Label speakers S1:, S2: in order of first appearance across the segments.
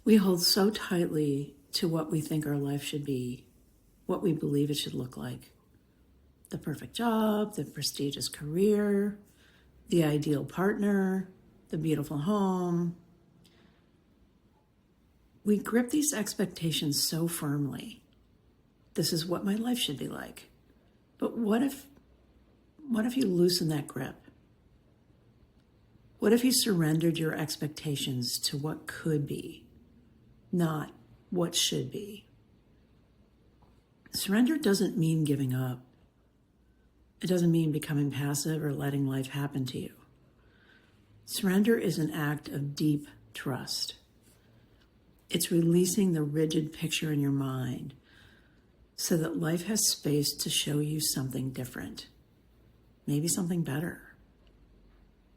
S1: We hold so tightly to what we think our life should be, what we believe it should look like. The perfect job, the prestigious career, the ideal partner, the beautiful home. We grip these expectations so firmly. This is what my life should be like. But what if you loosen that grip? What if you surrendered your expectations to what could be, not what should be? Surrender doesn't mean giving up. It doesn't mean becoming passive or letting life happen to you. Surrender is an act of deep trust. It's releasing the rigid picture in your mind so that life has space to show you something different, maybe something better,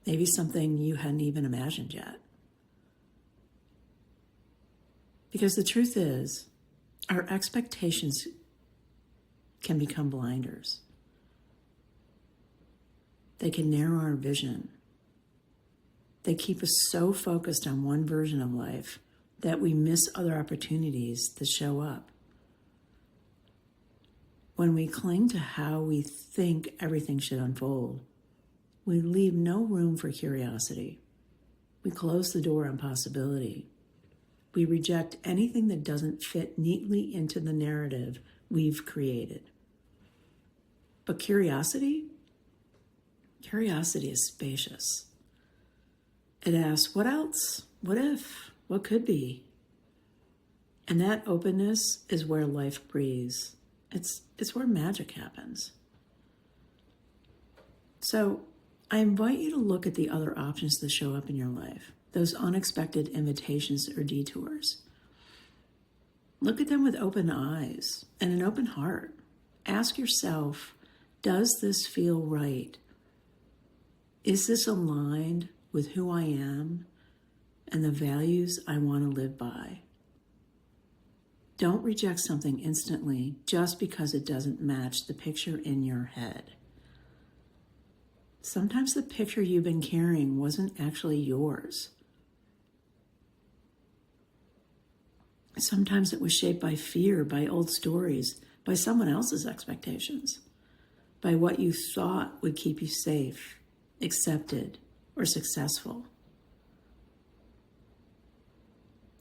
S1: maybe something you hadn't even imagined yet. Because the truth is, our expectations can become blinders. They can narrow our vision. They keep us so focused on one version of life that we miss other opportunities to show up. When we cling to how we think everything should unfold, we leave no room for curiosity. We close the door on possibility. We reject anything that doesn't fit neatly into the narrative we've created. But curiosity is spacious. It asks, what else? What if? What could be? And that openness is where life breathes. It's where magic happens. So I invite you to look at the other options that show up in your life, those unexpected invitations or detours. Look at them with open eyes and an open heart. Ask yourself, does this feel right? Is this aligned with who I am and the values I want to live by? Don't reject something instantly just because it doesn't match the picture in your head. Sometimes the picture you've been carrying wasn't actually yours. Sometimes it was shaped by fear, by old stories, by someone else's expectations, by what you thought would keep you safe, accepted, or successful.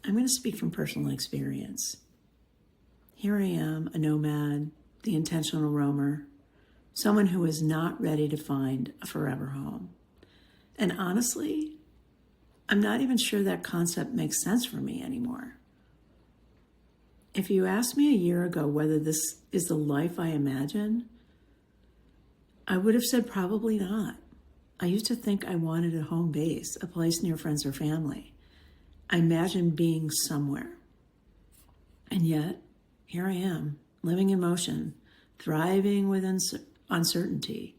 S1: I'm going to speak from personal experience. Here I am, a nomad, the intentional roamer, someone who is not ready to find a forever home. And honestly, I'm not even sure that concept makes sense for me anymore. If you asked me a year ago whether this is the life I imagine, I would have said probably not. I used to think I wanted a home base, a place near friends or family. I imagined being somewhere. And yet, here I am, living in motion, thriving with uncertainty,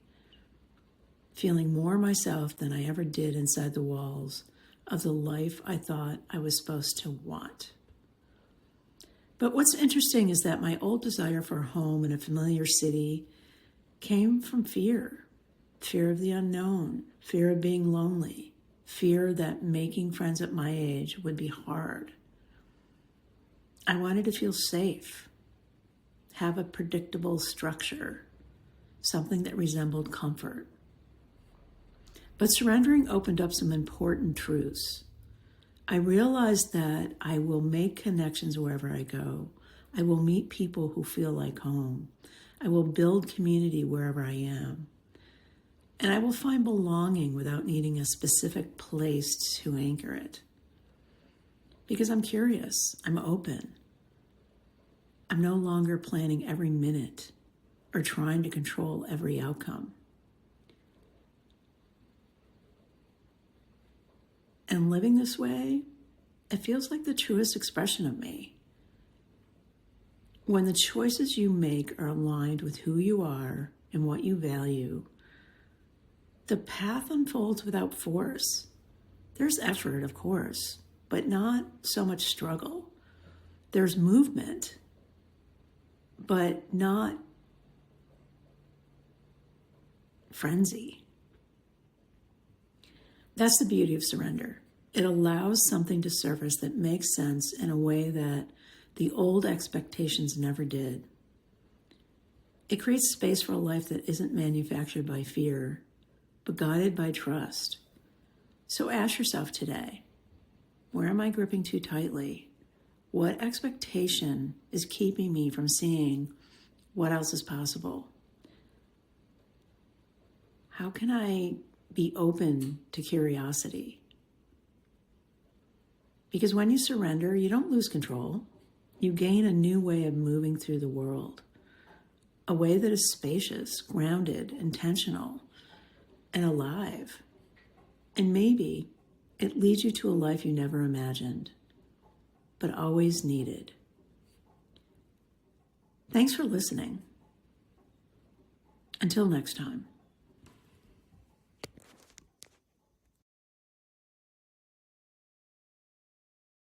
S1: feeling more myself than I ever did inside the walls of the life I thought I was supposed to want. But what's interesting is that my old desire for a home in a familiar city came from fear of the unknown, fear of being lonely, fear that making friends at my age would be hard. I wanted to feel safe, have a predictable structure, something that resembled comfort. But surrendering opened up some important truths. I realized that I will make connections wherever I go. I will meet people who feel like home. I will build community wherever I am. And I will find belonging without needing a specific place to anchor it. Because I'm curious, I'm open. I'm no longer planning every minute or trying to control every outcome. And living this way, it feels like the truest expression of me. When the choices you make are aligned with who you are and what you value, the path unfolds without force. There's effort, of course, but not so much struggle. There's movement, but not frenzy. That's the beauty of surrender. It allows something to surface that makes sense in a way that the old expectations never did. It creates space for a life that isn't manufactured by fear, but guided by trust. So ask yourself today, where am I gripping too tightly? What expectation is keeping me from seeing what else is possible? How can I be open to curiosity? Because when you surrender, you don't lose control. You gain a new way of moving through the world, a way that is spacious, grounded, intentional, and alive. And maybe it leads you to a life you never imagined, but always needed. Thanks for listening. Until next time.